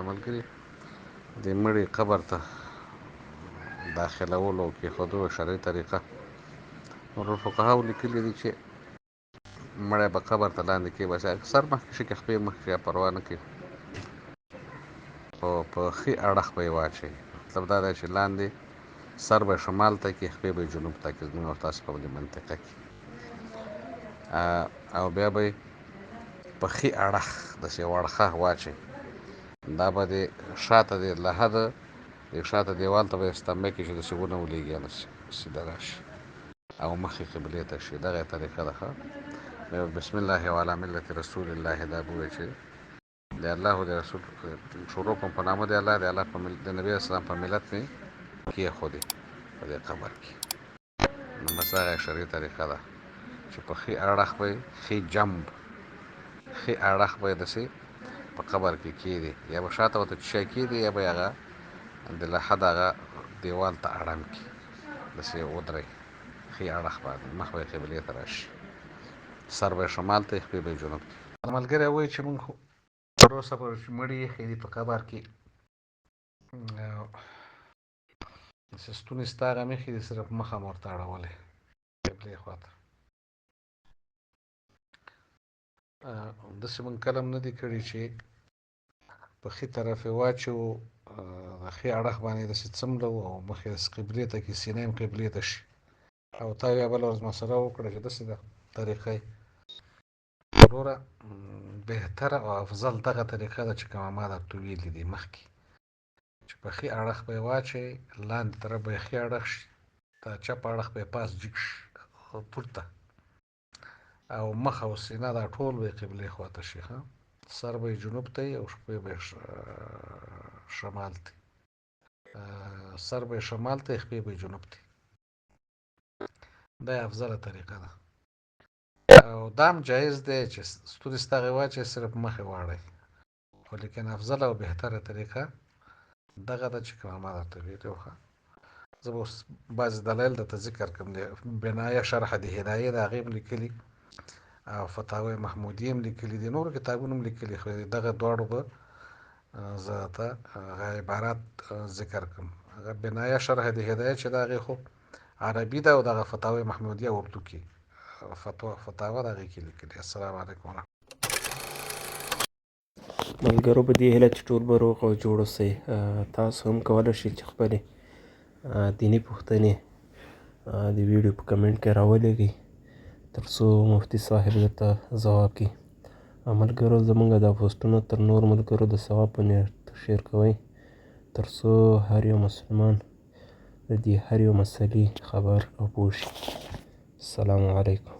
ملګري د مړي قبر ته داخلولو او کېښودو شرعي طریقه. نورو فقهاو لیکلي دي چې مړی به قبر ته لاندې کېباسي، اکثر مخکې شي که خپې مخکې یا پروا نه کوي، په ښي اړخ به یې واچوي. مطلب دا دی چې لاندې سر به شمال ته کړي، خپې به یې جنوب ته کړي، زموږ او تاسو په دې منطقه کې، او بیا به یې په ښي اړخ داسې وړخه واچوي. دا به د شاته د له حده د شاته دیوال ته به یې استنبه کړي چې داسې ونه ولېږي، هلته سیده راشي او مخې قبلې ته شي. دغه یې طریقه ده. ښه، بسم الله وعلى ملت رسول الله، دا به ووایي چې د الله او د رسول شروع کوم په نامه د الله، د الله د نبي اسلام په ملت مې کېښودې په دې قبر کې. نو بس هغه شرعي طریقه ده چې په ښي اړخ به یې ښي جنب ښي اړخ به یې داسې په قبر کې کېږدي، یا به شاته ورته شی کېږدي، یا به یې هغه د له حده هغه دیوال ته اړم کړي، داسې ودرئ ښي اړخ باندې، مخ به یې قبلې ته راشي، سر به یې شمال ته، خپې به یې جنوب ته. ملګری وایي چې مونږ تر اوسه پورې چې مړي ایښي دي په قبر کې، داسې ستوني ستا هغه مېښې دي، صرف مخه مو ورته اړولې قبلې خوا ته. داسې مونږ کله هم نه دي کړي چې په ښي طرف یې واچوو، د ښي اړخ باندې یې داسې څملو او مخ یې داسې قبلې ته کړي، سینه یې هم قبلې ته شي، او تا بیا بله ورځ مسله وکړه چې داسې ده طریقه یې. وروره بهتره او افضل دغه طریقه ده چې کومه ما درته ویلي دي مخکې، چې په ښي اړخ به یې واچوئ، لاندې طرف به یې ښي اړخ شي، د چپ اړخ به یې پاس جګ شي پورته، او مخ او سینه دا ټول به یې قبلې خوا ته شي. ښه، سر به یې جنوب ته او خپې به یې شمال ته، سر به یې شمال ته، خپې به یې جنوب ته. دا یې افضله طریقه ده، او دا هم جایز دی چې ستوري ستا هغې واچوئ، صرف مخ یې واړئ، خو لیکن افضله او بهتره طریقه دغه ده چې کومه ما درته ویلې وه. زه به اوس بعضې دلایل درته ذکر کړم. د بنایه شرح د هدایې د هغې هم لیکلي، او فتاوی محمودي هم لیکلي دي، نورو کتابونو هم لیکلي، خو دغه دواړو به زه ته هغه عبارات ذکر کړم. هغه بنایه شرح د هدایې چې د هغې خو عربي ده، او دغه فتاوی محمودیه اردو کې فتاوا د هغې کې لیکلي. السلام علیکم ورحمة. ملګرو په دې هیله چې ټول به روغ او جوړ اوسئ. تاسو هم کولی شئ چې خپلې دیني پوښتنې د ویډیو په کمنټ کې راولېږئ تر څو مفتي صاحب درته ځواب کړي. ملګرو زموږ دا پوسټونه تر نورو ملګرو د ثواب په نیت شیر کوئ، تر څو هر یو مسلمان د دې هر یو مسلې خبر او پوه شي. السلام علیکم.